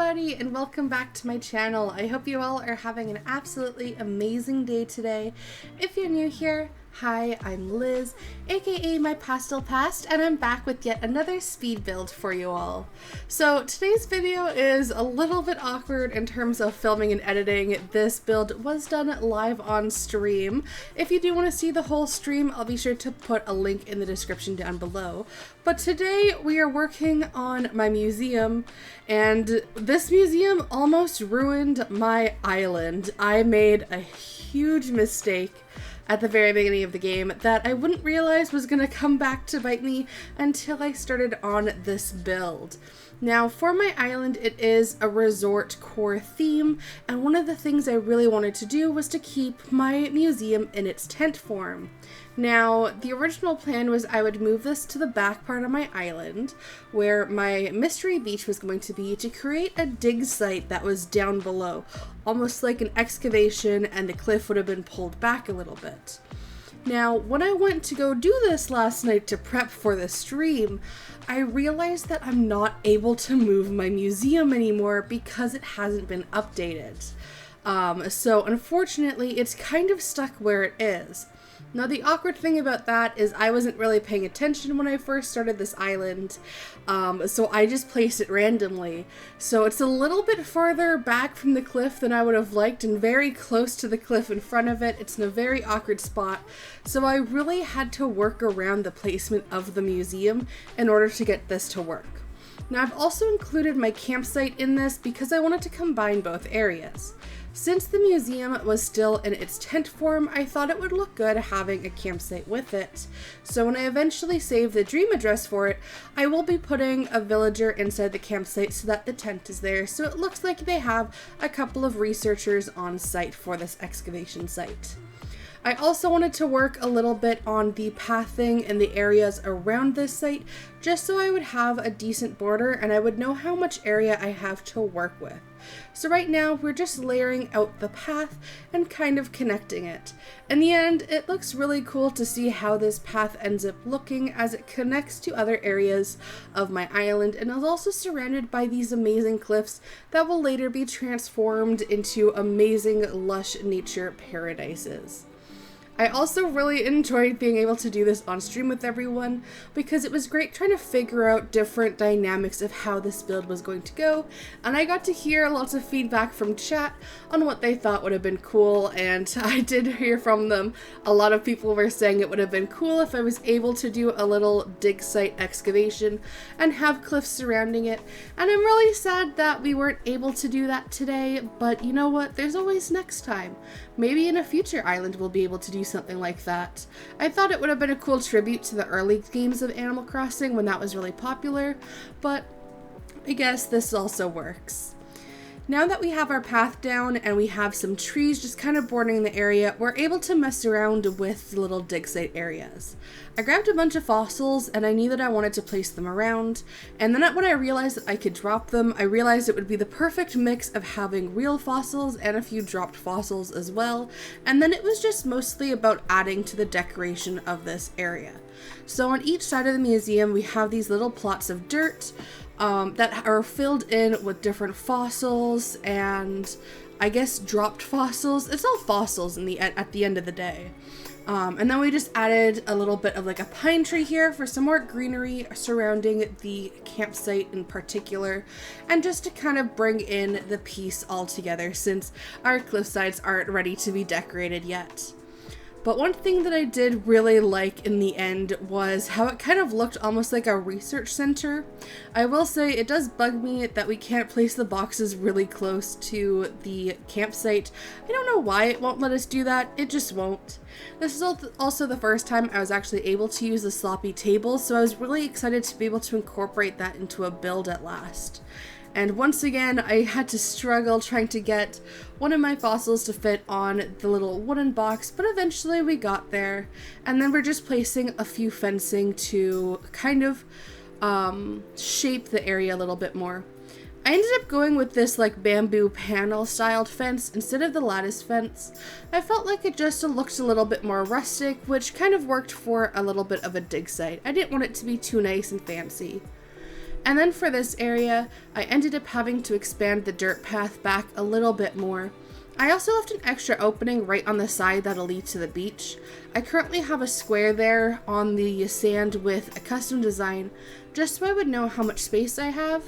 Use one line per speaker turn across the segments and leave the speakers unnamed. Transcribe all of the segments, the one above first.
everybody, and welcome back to my channel. I hope you all are having an absolutely amazing day today. If you're new here, hi, I'm Liz, aka My Pastel Past, and I'm back with yet another speed build for you all. So today's video is a little bit awkward in terms of filming and editing. This build was done live on stream. If you do want to see the whole stream, I'll be sure to put a link in the description down below. But today we are working on my museum, and this museum almost ruined my island. I made a huge mistake at the very beginning of the game that I wouldn't realize was going to come back to bite me until I started on this build. Now, for my island, it is a resort core theme, and one of the things I really wanted to do was to keep my museum in its tent form. Now, the original plan was I would move this to the back part of my island, where my mystery beach was going to be, to create a dig site that was down below, almost like an excavation, and the cliff would have been pulled back a little bit. Now, when I went to go do this last night to prep for the stream, I realized that I'm not able to move my museum anymore because it hasn't been updated. So unfortunately, it's kind of stuck where it is. Now, the awkward thing about that is I wasn't really paying attention when I first started this island, so I just placed it randomly. So it's a little bit farther back from the cliff than I would have liked, and very close to the cliff in front of it. It's in a very awkward spot, so I really had to work around the placement of the museum in order to get this to work. Now, I've also included my campsite in this because I wanted to combine both areas. Since the museum was still in its tent form, I thought it would look good having a campsite with it. So when I eventually save the dream address for it, I will be putting a villager inside the campsite so that the tent is there, so it looks like they have a couple of researchers on site for this excavation site. I also wanted to work a little bit on the pathing in the areas around this site, just so I would have a decent border and I would know how much area I have to work with. So right now we're just layering out the path and kind of connecting it. In the end, it looks really cool to see how this path ends up looking as it connects to other areas of my island, and is also surrounded by these amazing cliffs that will later be transformed into amazing lush nature paradises. I also really enjoyed being able to do this on stream with everyone because it was great trying to figure out different dynamics of how this build was going to go, and I got to hear lots of feedback from chat on what they thought would have been cool, and I did hear from them. A lot of people were saying it would have been cool if I was able to do a little dig site excavation and have cliffs surrounding it, and I'm really sad that we weren't able to do that today, but you know what, there's always next time. Maybe in a future island we'll be able to do something like that. I thought it would have been a cool tribute to the early games of Animal Crossing when that was really popular, but I guess this also works. Now that we have our path down and we have some trees just kind of bordering the area, we're able to mess around with the little dig site areas. I grabbed a bunch of fossils and I knew that I wanted to place them around, and then when I realized that I could drop them, I realized it would be the perfect mix of having real fossils and a few dropped fossils as well, and then it was just mostly about adding to the decoration of this area. So on each side of the museum we have these little plots of dirt that are filled in with different fossils and I guess dropped fossils. It's all fossils at the end of the day. And then we just added a little bit of like a pine tree here for some more greenery surrounding the campsite in particular, and just to kind of bring in the piece all together since our cliff sides aren't ready to be decorated yet. But one thing that I did really like in the end was how it kind of looked almost like a research center. I will say it does bug me that we can't place the boxes really close to the campsite. I don't know why it won't let us do that, it just won't. This is also the first time I was actually able to use the sloppy table, so I was really excited to be able to incorporate that into a build at last. And once again, I had to struggle trying to get one of my fossils to fit on the little wooden box, but eventually we got there. And then we're just placing a few fencing to kind of shape the area a little bit more. I ended up going with this like bamboo panel styled fence instead of the lattice fence. I felt like it just looked a little bit more rustic, which kind of worked for a little bit of a dig site. I didn't want it to be too nice and fancy. And then for this area, I ended up having to expand the dirt path back a little bit more. I also left an extra opening right on the side that'll lead to the beach. I currently have a square there on the sand with a custom design, just so I would know how much space I have.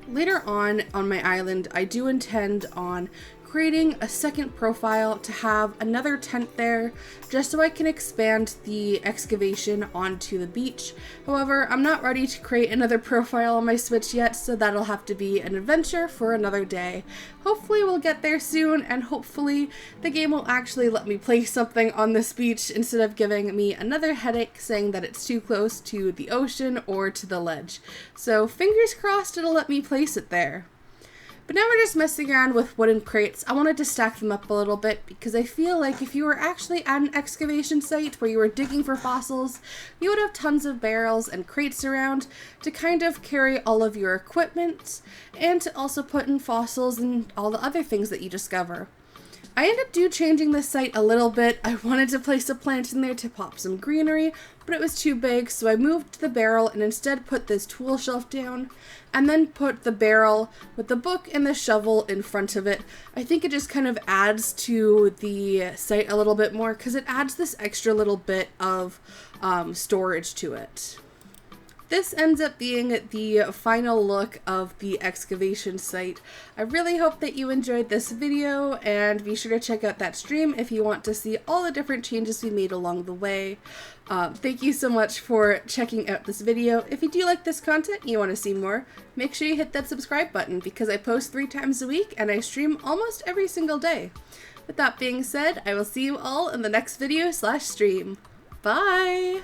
Later on my island, I do intend on creating a second profile to have another tent there, just so I can expand the excavation onto the beach. However, I'm not ready to create another profile on my Switch yet, so that'll have to be an adventure for another day. Hopefully we'll get there soon, and hopefully the game will actually let me play something on this beach instead of giving me another headache saying that it's too close to the ocean or to the ledge. So fingers crossed it'll let me place it there. But now we're just messing around with wooden crates. I wanted to stack them up a little bit because I feel like if you were actually at an excavation site where you were digging for fossils, you would have tons of barrels and crates around to kind of carry all of your equipment and to also put in fossils and all the other things that you discover. I ended up changing this site a little bit. I wanted to place a plant in there to pop some greenery, but it was too big, so I moved the barrel and instead put this tool shelf down, and then put the barrel with the book and the shovel in front of it. I think it just kind of adds to the site a little bit more, because it adds this extra little bit of storage to it. This ends up being the final look of the excavation site. I really hope that you enjoyed this video, and be sure to check out that stream if you want to see all the different changes we made along the way. Thank you so much for checking out this video. If you do like this content and you want to see more, make sure you hit that subscribe button because I post 3 times a week and I stream almost every single day. With that being said, I will see you all in the next video/stream. Bye!